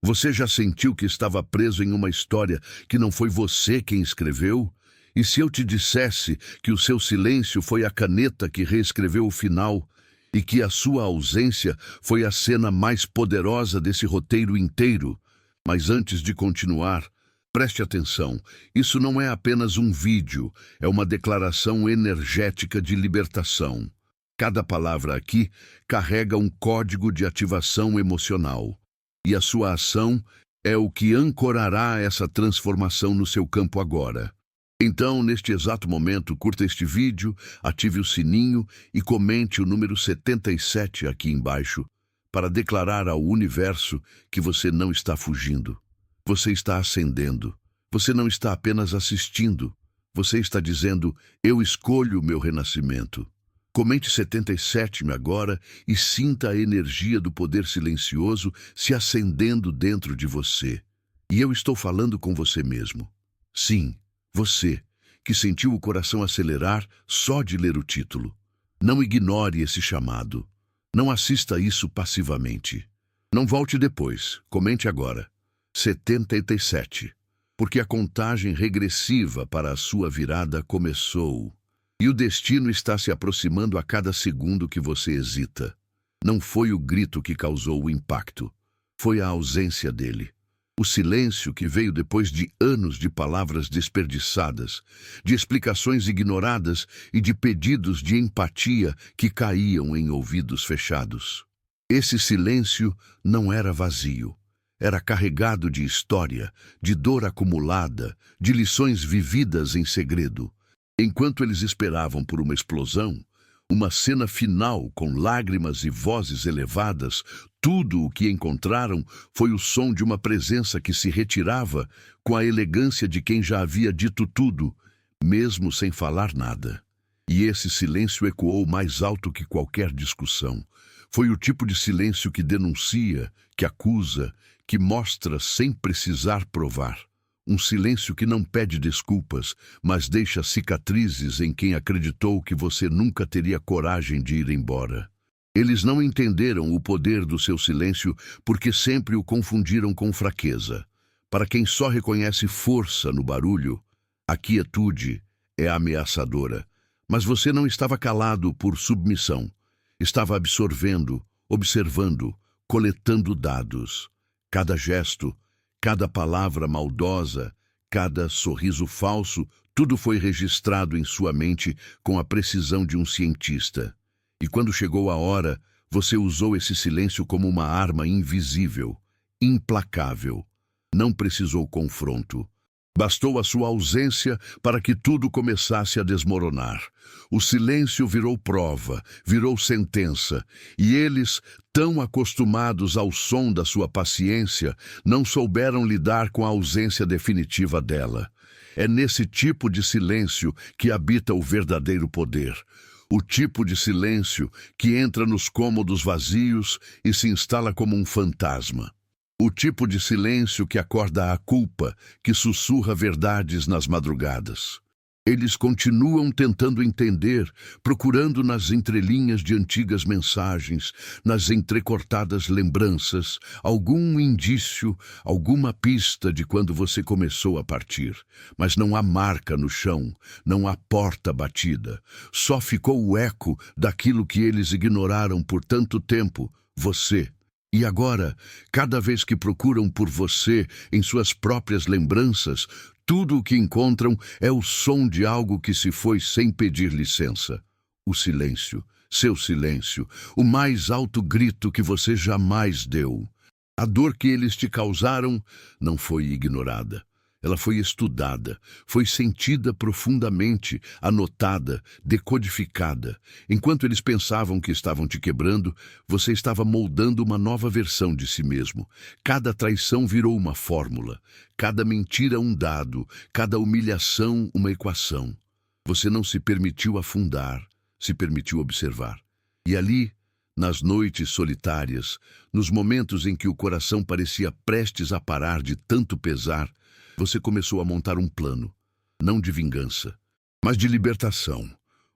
Você já sentiu que estava preso em uma história que não foi você quem escreveu? E se eu te dissesse que o seu silêncio foi a caneta que reescreveu o final e que a sua ausência foi a cena mais poderosa desse roteiro inteiro? Mas antes de continuar, preste atenção. Isso não é apenas um vídeo, é uma declaração energética de libertação. Cada palavra aqui carrega um código de ativação emocional. E a sua ação é o que ancorará essa transformação no seu campo agora. Então, neste exato momento, curta este vídeo, ative o sininho e comente o número 77 aqui embaixo para declarar ao universo que você não está fugindo. Você está ascendendo. Você não está apenas assistindo. Você está dizendo, eu escolho o meu renascimento. Comente 77 agora e sinta a energia do poder silencioso se acendendo dentro de você. E eu estou falando com você mesmo. Sim, você, que sentiu o coração acelerar só de ler o título. Não ignore esse chamado. Não assista isso passivamente. Não volte depois. Comente agora. 77. Porque a contagem regressiva para a sua virada começou. E o destino está se aproximando a cada segundo que você hesita. Não foi o grito que causou o impacto. Foi a ausência dele. O silêncio que veio depois de anos de palavras desperdiçadas, de explicações ignoradas e de pedidos de empatia que caíam em ouvidos fechados. Esse silêncio não era vazio. Era carregado de história, de dor acumulada, de lições vividas em segredo. Enquanto eles esperavam por uma explosão, uma cena final com lágrimas e vozes elevadas, tudo o que encontraram foi o som de uma presença que se retirava com a elegância de quem já havia dito tudo, mesmo sem falar nada. E esse silêncio ecoou mais alto que qualquer discussão. Foi o tipo de silêncio que denuncia, que acusa, que mostra sem precisar provar. Um silêncio que não pede desculpas, mas deixa cicatrizes em quem acreditou que você nunca teria coragem de ir embora. Eles não entenderam o poder do seu silêncio porque sempre o confundiram com fraqueza. Para quem só reconhece força no barulho, a quietude é ameaçadora. Mas você não estava calado por submissão. Estava absorvendo, observando, coletando dados. Cada gesto, cada palavra maldosa, cada sorriso falso, tudo foi registrado em sua mente com a precisão de um cientista. E quando chegou a hora, você usou esse silêncio como uma arma invisível, implacável. Não precisou confronto. Bastou a sua ausência para que tudo começasse a desmoronar. O silêncio virou prova, virou sentença, e eles, tão acostumados ao som da sua paciência, não souberam lidar com a ausência definitiva dela. É nesse tipo de silêncio que habita o verdadeiro poder. O tipo de silêncio que entra nos cômodos vazios e se instala como um fantasma. O tipo de silêncio que acorda a culpa, que sussurra verdades nas madrugadas. Eles continuam tentando entender, procurando nas entrelinhas de antigas mensagens, nas entrecortadas lembranças, algum indício, alguma pista de quando você começou a partir. Mas não há marca no chão, não há porta batida. Só ficou o eco daquilo que eles ignoraram por tanto tempo, você. E agora, cada vez que procuram por você em suas próprias lembranças, tudo o que encontram é o som de algo que se foi sem pedir licença. O silêncio, seu silêncio, o mais alto grito que você jamais deu. A dor que eles te causaram não foi ignorada. Ela foi estudada, foi sentida profundamente, anotada, decodificada. Enquanto eles pensavam que estavam te quebrando, você estava moldando uma nova versão de si mesmo. Cada traição virou uma fórmula, cada mentira um dado, cada humilhação uma equação. Você não se permitiu afundar, se permitiu observar. E ali, nas noites solitárias, nos momentos em que o coração parecia prestes a parar de tanto pesar, você começou a montar um plano, não de vingança, mas de libertação.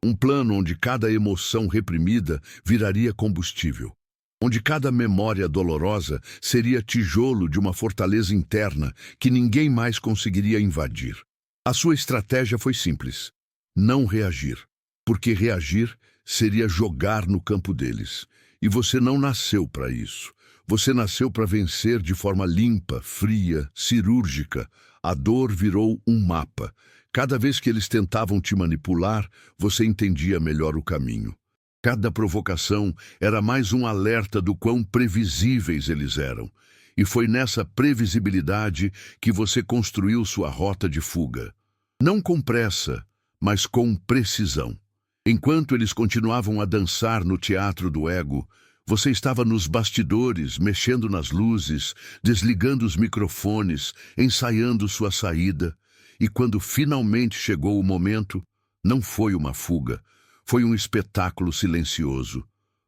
Um plano onde cada emoção reprimida viraria combustível. onde cada memória dolorosa seria tijolo de uma fortaleza interna que ninguém mais conseguiria invadir. A sua estratégia foi simples: não reagir, porque reagir seria jogar no campo deles. E você não nasceu para isso. Você nasceu para vencer de forma limpa, fria, cirúrgica. A dor virou um mapa. Cada vez que eles tentavam te manipular, você entendia melhor o caminho. Cada provocação era mais um alerta do quão previsíveis eles eram. E foi nessa previsibilidade que você construiu sua rota de fuga. Não com pressa, mas com precisão. Enquanto eles continuavam a dançar no teatro do ego, você estava nos bastidores, mexendo nas luzes, desligando os microfones, ensaiando sua saída. E quando finalmente chegou o momento, não foi uma fuga, foi um espetáculo silencioso.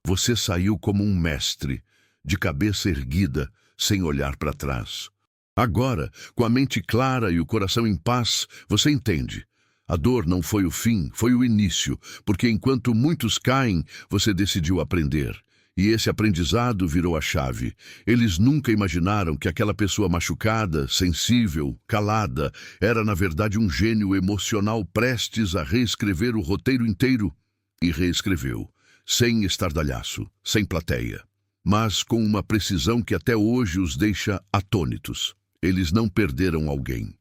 Você saiu como um mestre, de cabeça erguida, sem olhar para trás. Agora, com a mente clara e o coração em paz, você entende. A dor não foi o fim, foi o início, porque enquanto muitos caem, você decidiu aprender. E esse aprendizado virou a chave. Eles nunca imaginaram que aquela pessoa machucada, sensível, calada, era na verdade um gênio emocional prestes a reescrever o roteiro inteiro. E reescreveu, sem estardalhaço, sem plateia, mas com uma precisão que até hoje os deixa atônitos. Eles não perderam alguém.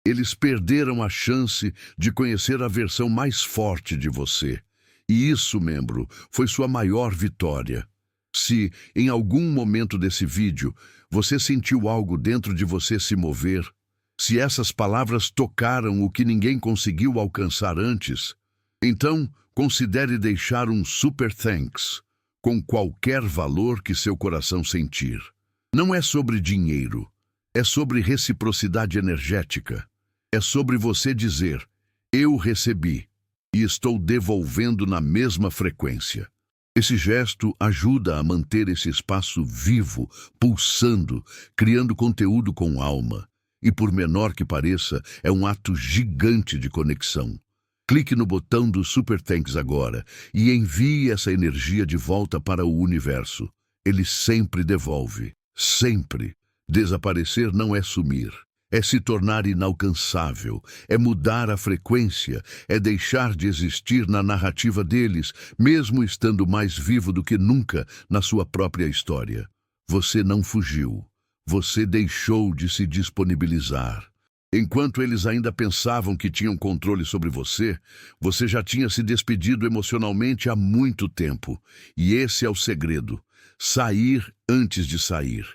Eles perderam a chance de conhecer a versão mais forte de você. E isso, membro, foi sua maior vitória. Se, em algum momento desse vídeo, você sentiu algo dentro de você se mover, se essas palavras tocaram o que ninguém conseguiu alcançar antes, então considere deixar um super thanks, com qualquer valor que seu coração sentir. Não é sobre dinheiro, é sobre reciprocidade energética. É sobre você dizer, eu recebi, e estou devolvendo na mesma frequência. Esse gesto ajuda a manter esse espaço vivo, pulsando, criando conteúdo com alma. E por menor que pareça, é um ato gigante de conexão. Clique no botão do Super Thanks agora e envie essa energia de volta para o universo. Ele sempre devolve. Sempre. Desaparecer não é sumir. É se tornar inalcançável, é mudar a frequência, é deixar de existir na narrativa deles, mesmo estando mais vivo do que nunca na sua própria história. Você não fugiu, você deixou de se disponibilizar. Enquanto eles ainda pensavam que tinham controle sobre você, você já tinha se despedido emocionalmente há muito tempo. E esse é o segredo: sair antes de sair.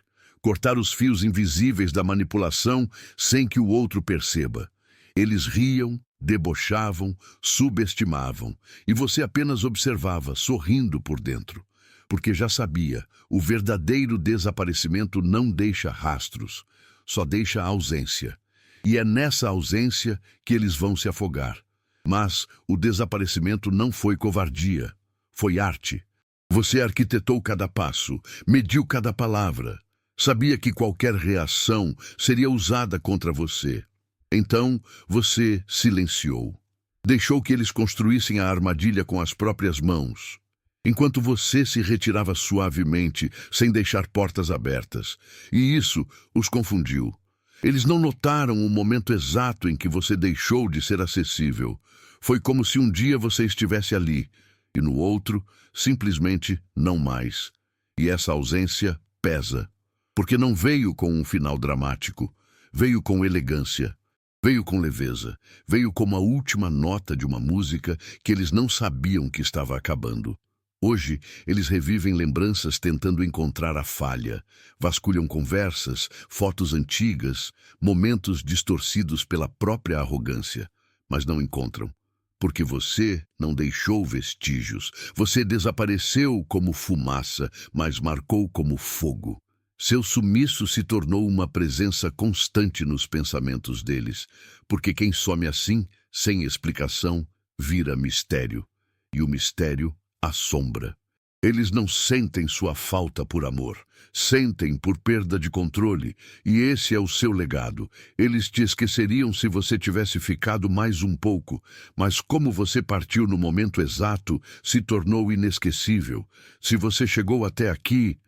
Cortar os fios invisíveis da manipulação sem que o outro perceba. Eles riam, debochavam, subestimavam, e você apenas observava, sorrindo por dentro. Porque já sabia, o verdadeiro desaparecimento não deixa rastros, só deixa ausência. E é nessa ausência que eles vão se afogar. Mas o desaparecimento não foi covardia, foi arte. Você arquitetou cada passo, mediu cada palavra. Sabia que qualquer reação seria usada contra você. Então, você silenciou. Deixou que eles construíssem a armadilha com as próprias mãos. Enquanto você se retirava suavemente, sem deixar portas abertas. E isso os confundiu. Eles não notaram o momento exato em que você deixou de ser acessível. Foi como se um dia você estivesse ali, e no outro, simplesmente não mais. E essa ausência pesa. Porque não veio com um final dramático, veio com elegância, veio com leveza, veio como a última nota de uma música que eles não sabiam que estava acabando. Hoje, eles revivem lembranças tentando encontrar a falha, vasculham conversas, fotos antigas, momentos distorcidos pela própria arrogância, mas não encontram. Porque você não deixou vestígios, você desapareceu como fumaça, mas marcou como fogo. Seu sumiço se tornou uma presença constante nos pensamentos deles, porque quem some assim, sem explicação, vira mistério, e o mistério assombra. Eles não sentem sua falta por amor, sentem por perda de controle, e esse é o seu legado. Eles te esqueceriam se você tivesse ficado mais um pouco, mas como você partiu no momento exato, se tornou inesquecível. Se você chegou até aqui,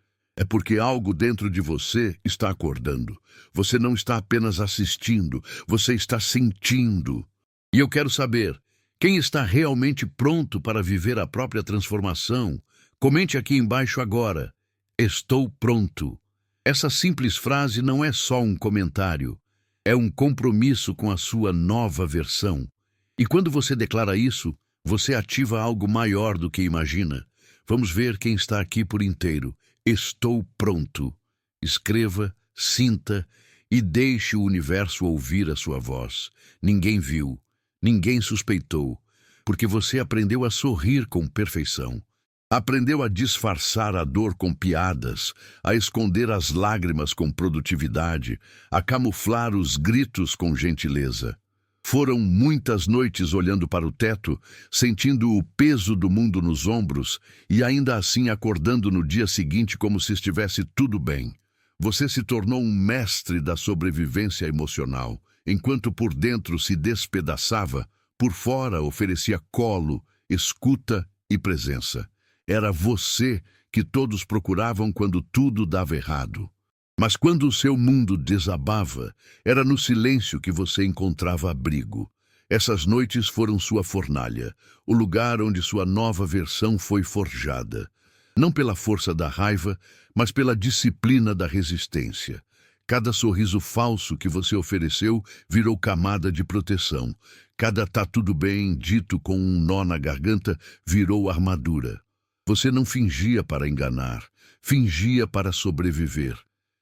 É porque algo dentro de você está acordando. Você não está apenas assistindo, você está sentindo. E eu quero saber, quem está realmente pronto para viver a própria transformação? Comente aqui embaixo agora. Estou pronto. Essa simples frase não é só um comentário, é um compromisso com a sua nova versão. E quando você declara isso, você ativa algo maior do que imagina. Vamos ver quem está aqui por inteiro. Estou pronto. Escreva, sinta e deixe o universo ouvir a sua voz. Ninguém viu, ninguém suspeitou, porque você aprendeu a sorrir com perfeição. Aprendeu a disfarçar a dor com piadas, a esconder as lágrimas com produtividade, a camuflar os gritos com gentileza. Foram muitas noites olhando para o teto, sentindo o peso do mundo nos ombros e ainda assim acordando no dia seguinte como se estivesse tudo bem. Você se tornou um mestre da sobrevivência emocional. Enquanto por dentro se despedaçava, por fora oferecia colo, escuta e presença. Era você que todos procuravam quando tudo dava errado. Mas quando o seu mundo desabava, era no silêncio que você encontrava abrigo. Essas noites foram sua fornalha, o lugar onde sua nova versão foi forjada. Não pela força da raiva, mas pela disciplina da resistência. Cada sorriso falso que você ofereceu virou camada de proteção. Cada "tá tudo bem" dito com um nó na garganta virou armadura. Você não fingia para enganar, fingia para sobreviver.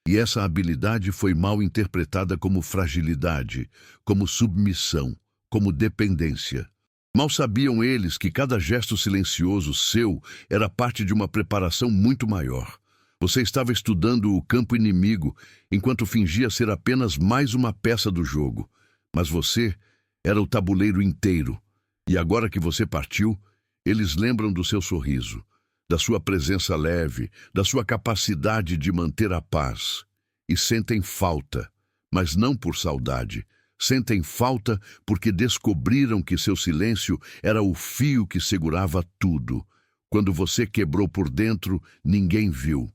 E essa habilidade foi mal interpretada como fragilidade, como submissão, como dependência. Mal sabiam eles que cada gesto silencioso seu era parte de uma preparação muito maior. Você estava estudando o campo inimigo, enquanto fingia ser apenas mais uma peça do jogo. Mas você era o tabuleiro inteiro. E agora que você partiu, eles lembram do seu sorriso, da sua presença leve, da sua capacidade de manter a paz. E sentem falta, mas não por saudade. Sentem falta porque descobriram que seu silêncio era o fio que segurava tudo. Quando você quebrou por dentro, ninguém viu.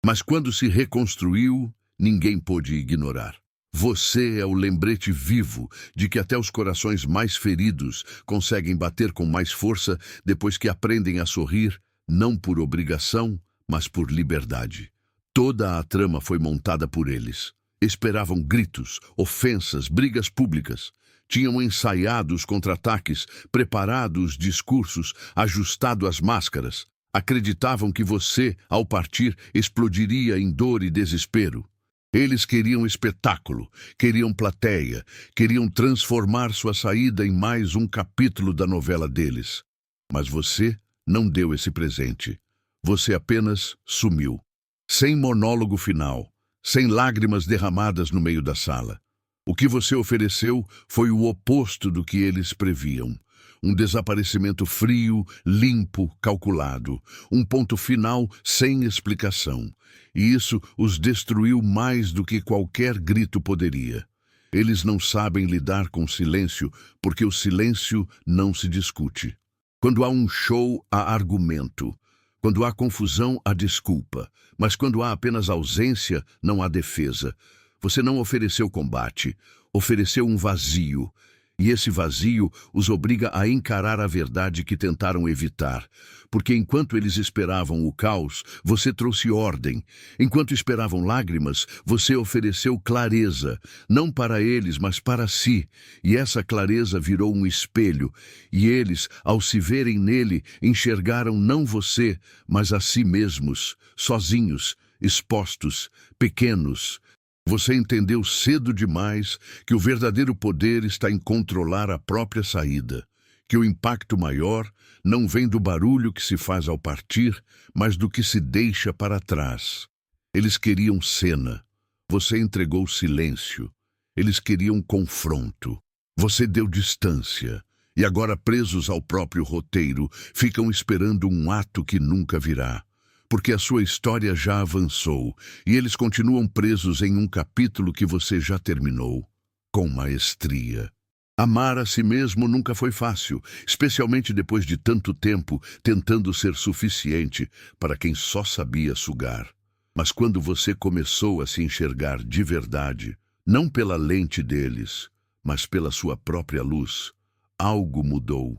Mas quando se reconstruiu, ninguém pôde ignorar. Você é o lembrete vivo de que até os corações mais feridos conseguem bater com mais força depois que aprendem a sorrir, não por obrigação, mas por liberdade. Toda a trama foi montada por eles. Esperavam gritos, ofensas, brigas públicas. Tinham ensaiado os contra-ataques, preparado os discursos, ajustado as máscaras. Acreditavam que você, ao partir, explodiria em dor e desespero. Eles queriam espetáculo, queriam plateia, queriam transformar sua saída em mais um capítulo da novela deles. Mas você não deu esse presente. Você apenas sumiu. Sem monólogo final, sem lágrimas derramadas no meio da sala. O que você ofereceu foi o oposto do que eles previam. Um desaparecimento frio, limpo, calculado. Um ponto final sem explicação. E isso os destruiu mais do que qualquer grito poderia. Eles não sabem lidar com o silêncio, porque o silêncio não se discute. Quando há um show, há argumento. Quando há confusão, há desculpa. Mas quando há apenas ausência, não há defesa. Você não ofereceu combate, ofereceu um vazio. E esse vazio os obriga a encarar a verdade que tentaram evitar. Porque enquanto eles esperavam o caos, você trouxe ordem. Enquanto esperavam lágrimas, você ofereceu clareza. Não para eles, mas para si. E essa clareza virou um espelho. E eles, ao se verem nele, enxergaram não você, mas a si mesmos, sozinhos, expostos, pequenos. Você entendeu cedo demais que o verdadeiro poder está em controlar a própria saída, que o impacto maior não vem do barulho que se faz ao partir, mas do que se deixa para trás. Eles queriam cena, você entregou silêncio. Eles queriam confronto, você deu distância. E agora, presos ao próprio roteiro, ficam esperando um ato que nunca virá. Porque a sua história já avançou e eles continuam presos em um capítulo que você já terminou, com maestria. Amar a si mesmo nunca foi fácil, especialmente depois de tanto tempo tentando ser suficiente para quem só sabia sugar. Mas quando você começou a se enxergar de verdade, não pela lente deles, mas pela sua própria luz, algo mudou.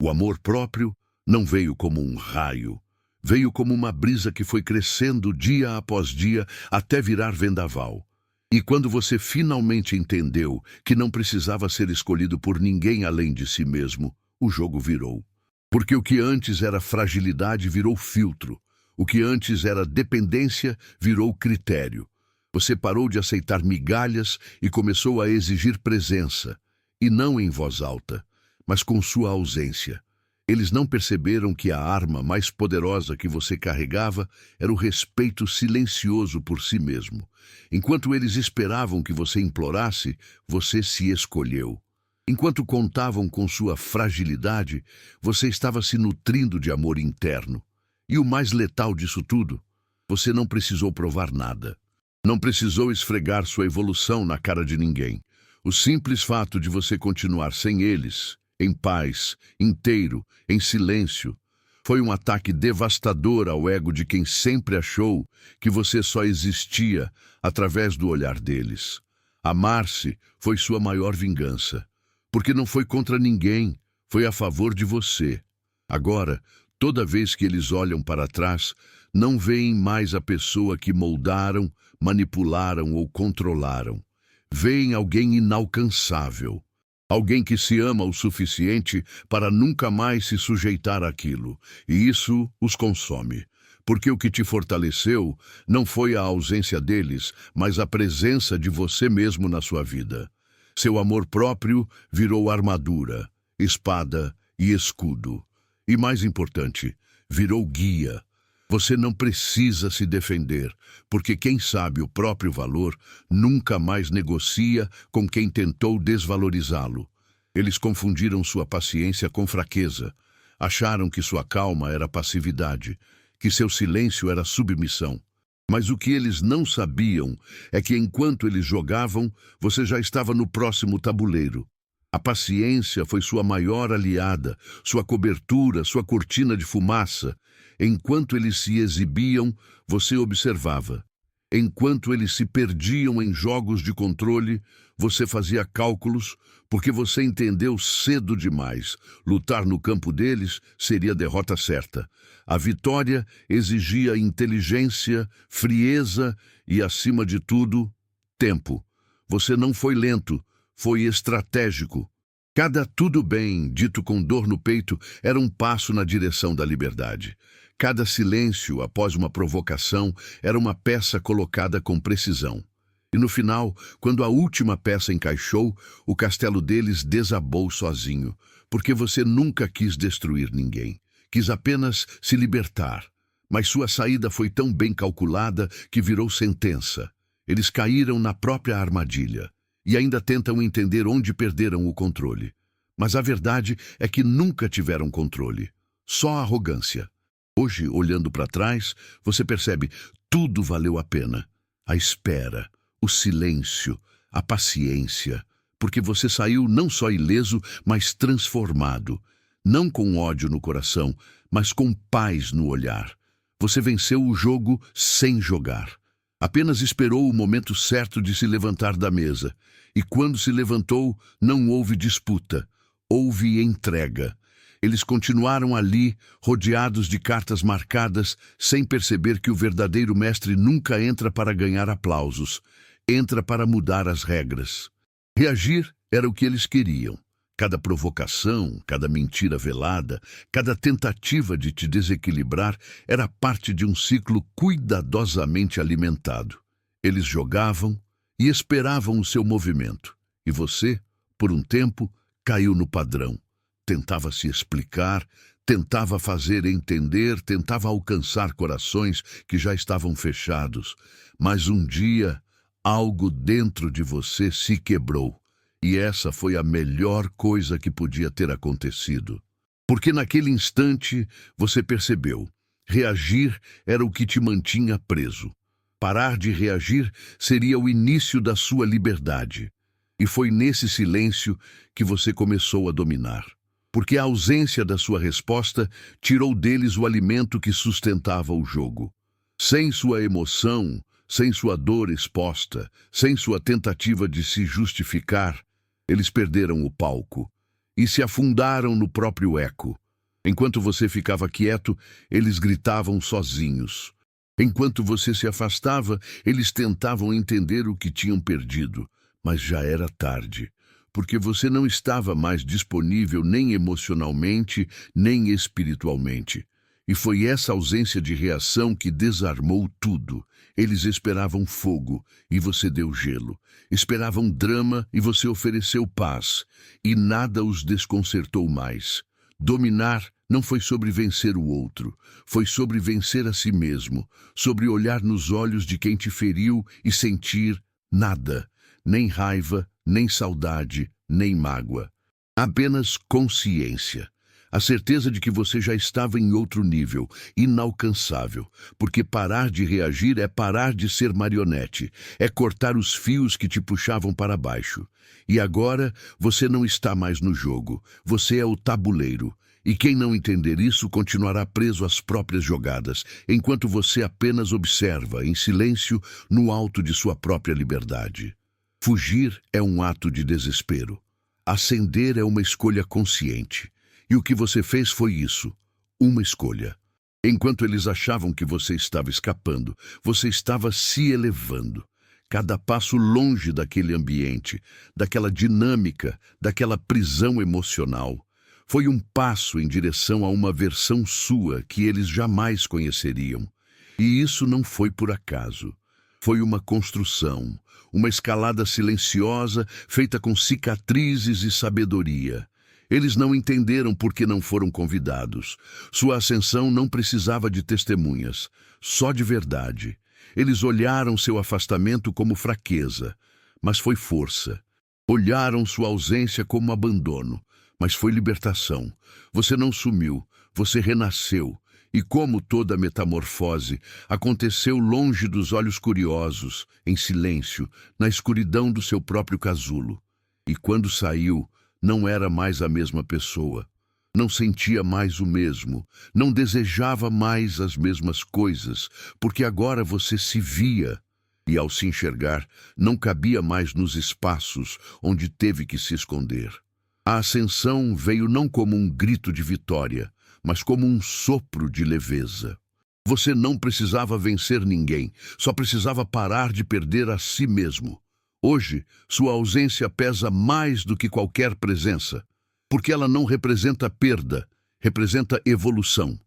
O amor próprio não veio como um raio, veio como uma brisa que foi crescendo dia após dia até virar vendaval. E quando você finalmente entendeu que não precisava ser escolhido por ninguém além de si mesmo, o jogo virou. Porque o que antes era fragilidade virou filtro. O que antes era dependência virou critério. Você parou de aceitar migalhas e começou a exigir presença. E não em voz alta, mas com sua ausência. Eles não perceberam que a arma mais poderosa que você carregava era o respeito silencioso por si mesmo. Enquanto eles esperavam que você implorasse, você se escolheu. Enquanto contavam com sua fragilidade, você estava se nutrindo de amor interno. E o mais letal disso tudo, você não precisou provar nada. Não precisou esfregar sua evolução na cara de ninguém. O simples fato de você continuar sem eles, em paz, inteiro, em silêncio, foi um ataque devastador ao ego de quem sempre achou que você só existia através do olhar deles. Amar-se foi sua maior vingança, porque não foi contra ninguém, foi a favor de você. Agora, toda vez que eles olham para trás, não veem mais a pessoa que moldaram, manipularam ou controlaram. Veem alguém inalcançável. Alguém que se ama o suficiente para nunca mais se sujeitar àquilo. E isso os consome. Porque o que te fortaleceu não foi a ausência deles, mas a presença de você mesmo na sua vida. Seu amor próprio virou armadura, espada e escudo. E mais importante, virou guia. Você não precisa se defender, porque quem sabe o próprio valor nunca mais negocia com quem tentou desvalorizá-lo. Eles confundiram sua paciência com fraqueza. Acharam que sua calma era passividade, que seu silêncio era submissão. Mas o que eles não sabiam é que enquanto eles jogavam, você já estava no próximo tabuleiro. A paciência foi sua maior aliada, sua cobertura, sua cortina de fumaça. Enquanto eles se exibiam, você observava. Enquanto eles se perdiam em jogos de controle, você fazia cálculos, porque você entendeu cedo demais. Lutar no campo deles seria a derrota certa. A vitória exigia inteligência, frieza e, acima de tudo, tempo. Você não foi lento, foi estratégico. Cada tudo bem, dito com dor no peito, era um passo na direção da liberdade. Cada silêncio, após uma provocação, era uma peça colocada com precisão. E no final, quando a última peça encaixou, o castelo deles desabou sozinho, porque você nunca quis destruir ninguém. Quis apenas se libertar. Mas sua saída foi tão bem calculada que virou sentença. Eles caíram na própria armadilha. E ainda tentam entender onde perderam o controle. Mas a verdade é que nunca tiveram controle. Só arrogância. Hoje, olhando para trás, você percebe tudo valeu a pena. A espera, o silêncio, a paciência. Porque você saiu não só ileso, mas transformado. Não com ódio no coração, mas com paz no olhar. Você venceu o jogo sem jogar. Apenas esperou o momento certo de se levantar da mesa. E quando se levantou, não houve disputa. Houve entrega. Eles continuaram ali, rodeados de cartas marcadas, sem perceber que o verdadeiro mestre nunca entra para ganhar aplausos. Entra para mudar as regras. Reagir era o que eles queriam. Cada provocação, cada mentira velada, cada tentativa de te desequilibrar era parte de um ciclo cuidadosamente alimentado. Eles jogavam e esperavam o seu movimento. E você, por um tempo, caiu no padrão. Tentava se explicar, tentava fazer entender, tentava alcançar corações que já estavam fechados. Mas um dia, algo dentro de você se quebrou. E essa foi a melhor coisa que podia ter acontecido. Porque naquele instante você percebeu, reagir era o que te mantinha preso. Parar de reagir seria o início da sua liberdade. E foi nesse silêncio que você começou a dominar. Porque a ausência da sua resposta tirou deles o alimento que sustentava o jogo. Sem sua emoção, sem sua dor exposta, sem sua tentativa de se justificar, eles perderam o palco e se afundaram no próprio eco. Enquanto você ficava quieto, eles gritavam sozinhos. Enquanto você se afastava, eles tentavam entender o que tinham perdido, mas já era tarde, porque você não estava mais disponível nem emocionalmente, nem espiritualmente. E foi essa ausência de reação que desarmou tudo. Eles esperavam fogo e você deu gelo. Esperavam drama e você ofereceu paz. E nada os desconcertou mais. Dominar não foi sobre vencer o outro, foi sobre vencer a si mesmo, sobre olhar nos olhos de quem te feriu e sentir nada, nem raiva, nem saudade, nem mágoa. Apenas consciência. A certeza de que você já estava em outro nível, inalcançável, porque parar de reagir é parar de ser marionete, é cortar os fios que te puxavam para baixo. E agora você não está mais no jogo, você é o tabuleiro. E quem não entender isso continuará preso às próprias jogadas, enquanto você apenas observa, em silêncio, no alto de sua própria liberdade. Fugir é um ato de desespero. Ascender é uma escolha consciente. E o que você fez foi isso, uma escolha. Enquanto eles achavam que você estava escapando, você estava se elevando. Cada passo longe daquele ambiente, daquela dinâmica, daquela prisão emocional. Foi um passo em direção a uma versão sua que eles jamais conheceriam. E isso não foi por acaso. Foi uma construção, uma escalada silenciosa feita com cicatrizes e sabedoria. Eles não entenderam porque não foram convidados. Sua ascensão não precisava de testemunhas, só de verdade. Eles olharam seu afastamento como fraqueza, mas foi força. Olharam sua ausência como abandono, mas foi libertação. Você não sumiu, você renasceu. E como toda metamorfose, aconteceu longe dos olhos curiosos, em silêncio, na escuridão do seu próprio casulo. E quando saiu, não era mais a mesma pessoa. Não sentia mais o mesmo, não desejava mais as mesmas coisas, porque agora você se via. E ao se enxergar, não cabia mais nos espaços onde teve que se esconder. A ascensão veio não como um grito de vitória, mas como um sopro de leveza. Você não precisava vencer ninguém, só precisava parar de perder a si mesmo. Hoje, sua ausência pesa mais do que qualquer presença, porque ela não representa perda, representa evolução.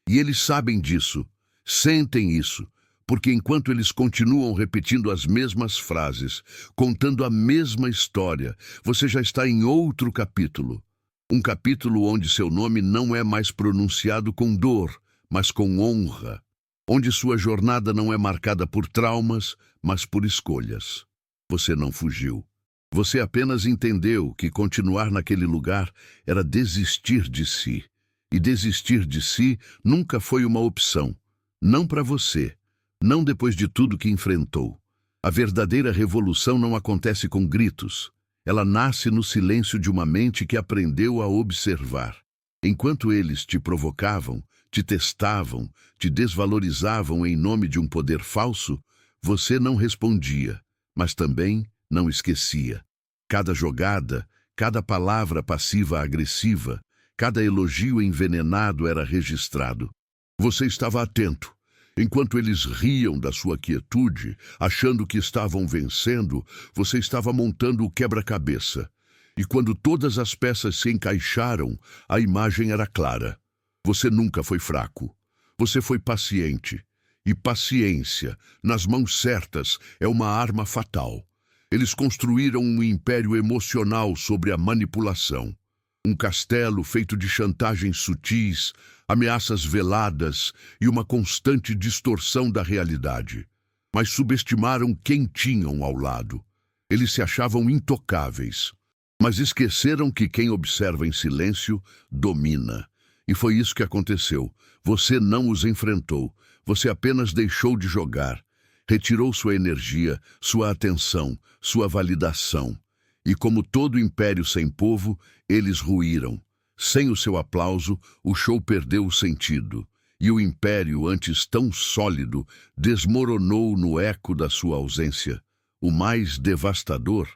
E eles sabem disso, sentem isso, porque enquanto eles continuam repetindo as mesmas frases, contando a mesma história, você já está em outro capítulo. Um capítulo onde seu nome não é mais pronunciado com dor, mas com honra. Onde sua jornada não é marcada por traumas, mas por escolhas. Você não fugiu. Você apenas entendeu que continuar naquele lugar era desistir de si. E desistir de si nunca foi uma opção. Não para você. Não depois de tudo que enfrentou. A verdadeira revolução não acontece com gritos. Ela nasce no silêncio de uma mente que aprendeu a observar. Enquanto eles te provocavam, te testavam, te desvalorizavam em nome de um poder falso, você não respondia, mas também não esquecia. Cada jogada, cada palavra passiva-agressiva, cada elogio envenenado era registrado. Você estava atento. Enquanto eles riam da sua quietude, achando que estavam vencendo, você estava montando o quebra-cabeça. E quando todas as peças se encaixaram, a imagem era clara. Você nunca foi fraco. Você foi paciente. E paciência, nas mãos certas, é uma arma fatal. Eles construíram um império emocional sobre a manipulação. Um castelo feito de chantagens sutis, ameaças veladas e uma constante distorção da realidade. Mas subestimaram quem tinham ao lado. Eles se achavam intocáveis. Mas esqueceram que quem observa em silêncio domina. E foi isso que aconteceu. Você não os enfrentou. Você apenas deixou de jogar. Retirou sua energia, sua atenção, sua validação. E como todo império sem povo, eles ruíram. Sem o seu aplauso, o show perdeu o sentido. e o império, antes tão sólido, desmoronou no eco da sua ausência. O mais devastador,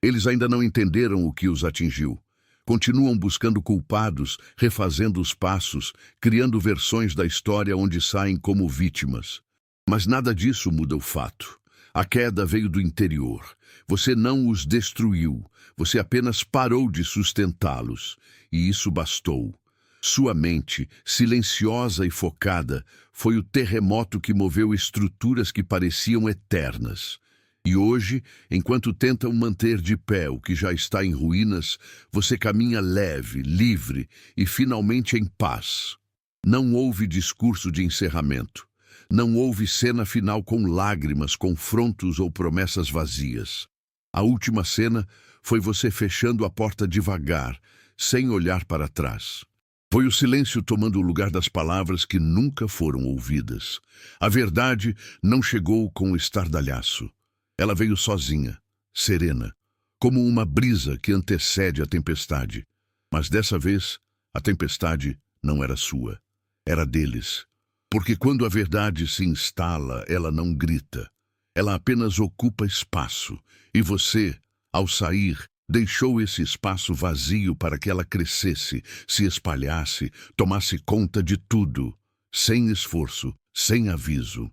eles ainda não entenderam o que os atingiu. Continuam buscando culpados, refazendo os passos, criando versões da história onde saem como vítimas. Mas nada disso muda o fato. A queda veio do interior. Você não os destruiu, você apenas parou de sustentá-los. E isso bastou. Sua mente, silenciosa e focada, foi o terremoto que moveu estruturas que pareciam eternas. E hoje, enquanto tentam manter de pé o que já está em ruínas, você caminha leve, livre e finalmente em paz. Não houve discurso de encerramento. Não houve cena final com lágrimas, confrontos ou promessas vazias. A última cena foi você fechando a porta devagar, sem olhar para trás. Foi o silêncio tomando o lugar das palavras que nunca foram ouvidas. A verdade não chegou com estardalhaço. Ela veio sozinha, serena, como uma brisa que antecede a tempestade. Mas dessa vez, a tempestade não era sua, era deles. Porque quando a verdade se instala, ela não grita. Ela apenas ocupa espaço. E você, ao sair, deixou esse espaço vazio para que ela crescesse, se espalhasse, tomasse conta de tudo, sem esforço, sem aviso.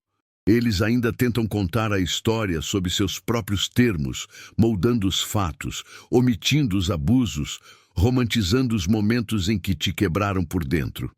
Eles ainda tentam contar a história sob seus próprios termos, moldando os fatos, omitindo os abusos, romantizando os momentos em que te quebraram por dentro.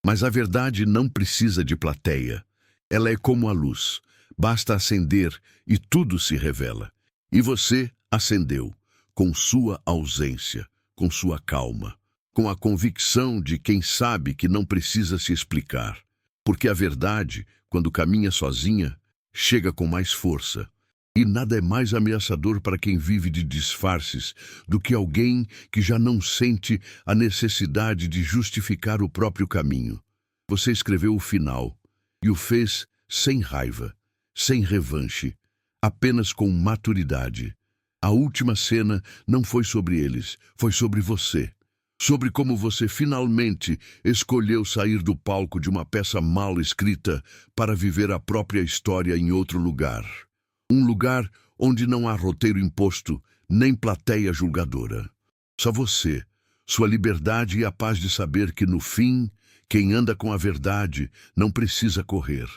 Mas a verdade não precisa de plateia. Ela é como a luz. Basta acender e tudo se revela. E você acendeu, com sua ausência, com sua calma, com a convicção de quem sabe que não precisa se explicar. Porque a verdade, quando caminha sozinha, chega com mais força. E nada é mais ameaçador para quem vive de disfarces do que alguém que já não sente a necessidade de justificar o próprio caminho. Você escreveu o final e o fez sem raiva, sem revanche, apenas com maturidade. A última cena não foi sobre eles, foi sobre você. Sobre como você finalmente escolheu sair do palco de uma peça mal escrita para viver a própria história em outro lugar. Um lugar onde não há roteiro imposto, nem plateia julgadora. Só você, sua liberdade e a paz de saber que, no fim, quem anda com a verdade não precisa correr.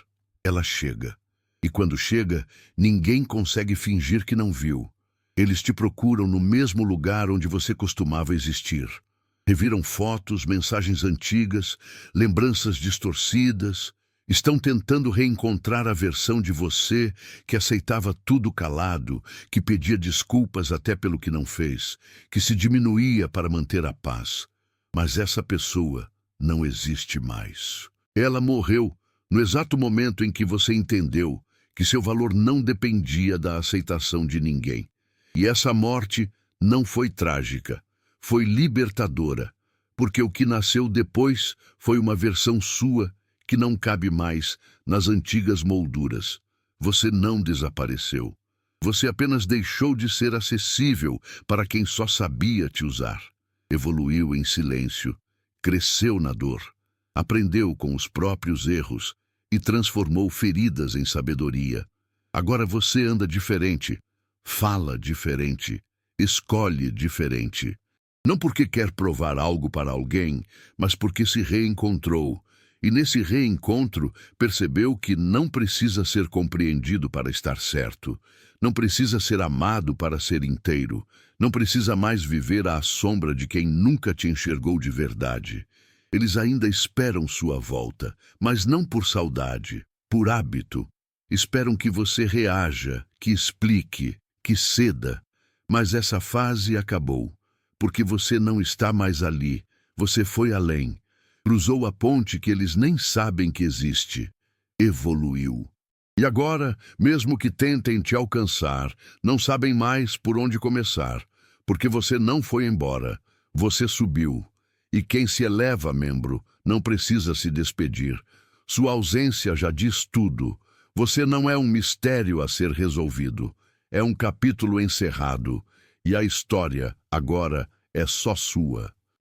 Ela chega. E quando chega, ninguém consegue fingir que não viu. Eles te procuram no mesmo lugar onde você costumava existir. Reviram fotos, mensagens antigas, lembranças distorcidas. Estão tentando reencontrar a versão de você que aceitava tudo calado, que pedia desculpas até pelo que não fez, que se diminuía para manter a paz. Mas essa pessoa não existe mais. Ela morreu no exato momento em que você entendeu que seu valor não dependia da aceitação de ninguém. E essa morte não foi trágica. Foi libertadora, porque o que nasceu depois foi uma versão sua que não cabe mais nas antigas molduras. Você não desapareceu. Você apenas deixou de ser acessível para quem só sabia te usar. Evoluiu em silêncio, cresceu na dor, aprendeu com os próprios erros e transformou feridas em sabedoria. Agora você anda diferente, fala diferente, escolhe diferente. Não porque quer provar algo para alguém, mas porque se reencontrou. E nesse reencontro percebeu que não precisa ser compreendido para estar certo. Não precisa ser amado para ser inteiro. Não precisa mais viver à sombra de quem nunca te enxergou de verdade. Eles ainda esperam sua volta, mas não por saudade, por hábito. Esperam que você reaja, que explique, que ceda. Mas essa fase acabou. Porque você não está mais ali, você foi além, cruzou a ponte que eles nem sabem que existe, evoluiu. E agora, mesmo que tentem te alcançar, não sabem mais por onde começar, porque você não foi embora, você subiu. E quem se eleva, membro, não precisa se despedir. Sua ausência já diz tudo. Você não é um mistério a ser resolvido, é um capítulo encerrado. E a história, agora, é só sua.